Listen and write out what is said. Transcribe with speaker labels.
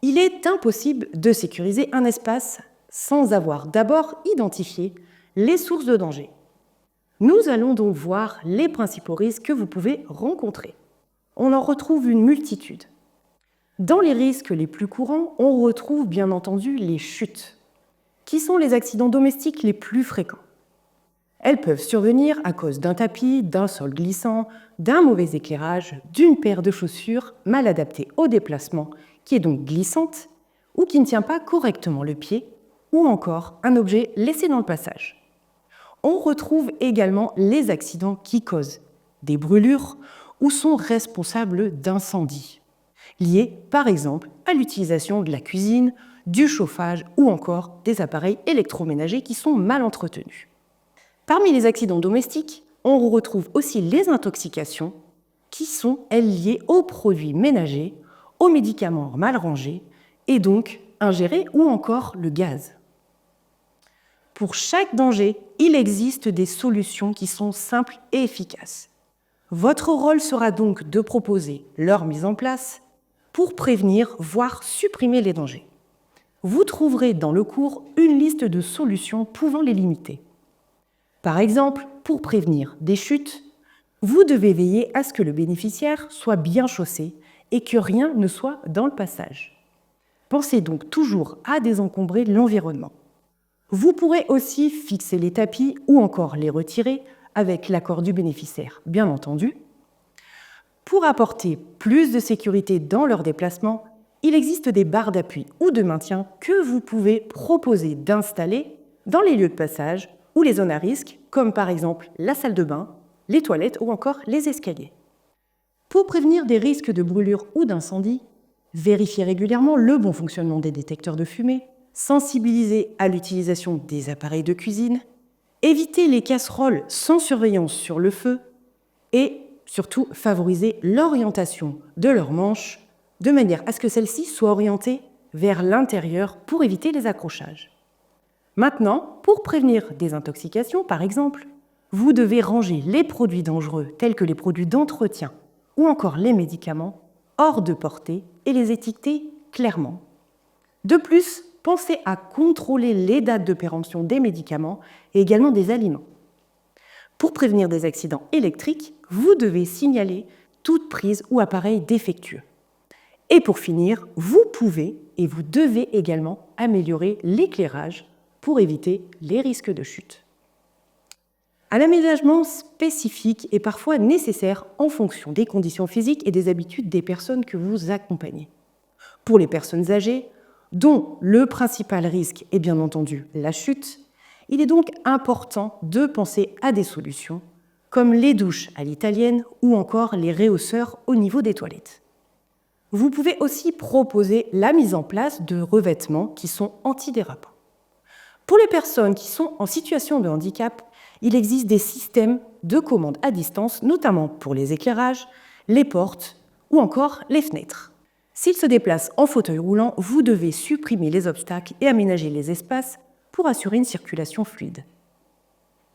Speaker 1: Il est impossible de sécuriser un espace sans avoir d'abord identifié les sources de danger. Nous allons donc voir les principaux risques que vous pouvez rencontrer. On en retrouve une multitude. Dans les risques les plus courants, on retrouve bien entendu les chutes, qui sont les accidents domestiques les plus fréquents. Elles peuvent survenir à cause d'un tapis, d'un sol glissant, d'un mauvais éclairage, d'une paire de chaussures mal adaptée au déplacement, qui est donc glissante, ou qui ne tient pas correctement le pied, ou encore un objet laissé dans le passage. On retrouve également les accidents qui causent des brûlures ou sont responsables d'incendies, liés par exemple à l'utilisation de la cuisine, du chauffage ou encore des appareils électroménagers qui sont mal entretenus. Parmi les accidents domestiques, on retrouve aussi les intoxications qui sont, elles, liées aux produits ménagers, aux médicaments mal rangés et donc ingérés ou encore le gaz. Pour chaque danger, il existe des solutions qui sont simples et efficaces. Votre rôle sera donc de proposer leur mise en place pour prévenir, voire supprimer les dangers. Vous trouverez dans le cours une liste de solutions pouvant les limiter. Par exemple, pour prévenir des chutes, vous devez veiller à ce que le bénéficiaire soit bien chaussé et que rien ne soit dans le passage. Pensez donc toujours à désencombrer l'environnement. Vous pourrez aussi fixer les tapis ou encore les retirer avec l'accord du bénéficiaire, bien entendu. Pour apporter plus de sécurité dans leur déplacement, il existe des barres d'appui ou de maintien que vous pouvez proposer d'installer dans les lieux de passage ou les zones à risque, comme par exemple la salle de bain, les toilettes ou encore les escaliers. Pour prévenir des risques de brûlure ou d'incendie, vérifiez régulièrement le bon fonctionnement des détecteurs de fumée, sensibilisez à l'utilisation des appareils de cuisine, évitez les casseroles sans surveillance sur le feu et surtout favorisez l'orientation de leurs manches de manière à ce que celles-ci soient orientées vers l'intérieur pour éviter les accrochages. Maintenant, pour prévenir des intoxications, par exemple, vous devez ranger les produits dangereux tels que les produits d'entretien ou encore les médicaments hors de portée et les étiqueter clairement. De plus, pensez à contrôler les dates de péremption des médicaments et également des aliments. Pour prévenir des accidents électriques, vous devez signaler toute prise ou appareil défectueux. Et pour finir, vous pouvez et vous devez également améliorer l'éclairage pour éviter les risques de chute. Un aménagement spécifique est parfois nécessaire en fonction des conditions physiques et des habitudes des personnes que vous accompagnez. Pour les personnes âgées, dont le principal risque est bien entendu la chute, il est donc important de penser à des solutions comme les douches à l'italienne ou encore les rehausseurs au niveau des toilettes. Vous pouvez aussi proposer la mise en place de revêtements qui sont antidérapants. Pour les personnes qui sont en situation de handicap, il existe des systèmes de commande à distance, notamment pour les éclairages, les portes ou encore les fenêtres. S'ils se déplacent en fauteuil roulant, vous devez supprimer les obstacles et aménager les espaces pour assurer une circulation fluide.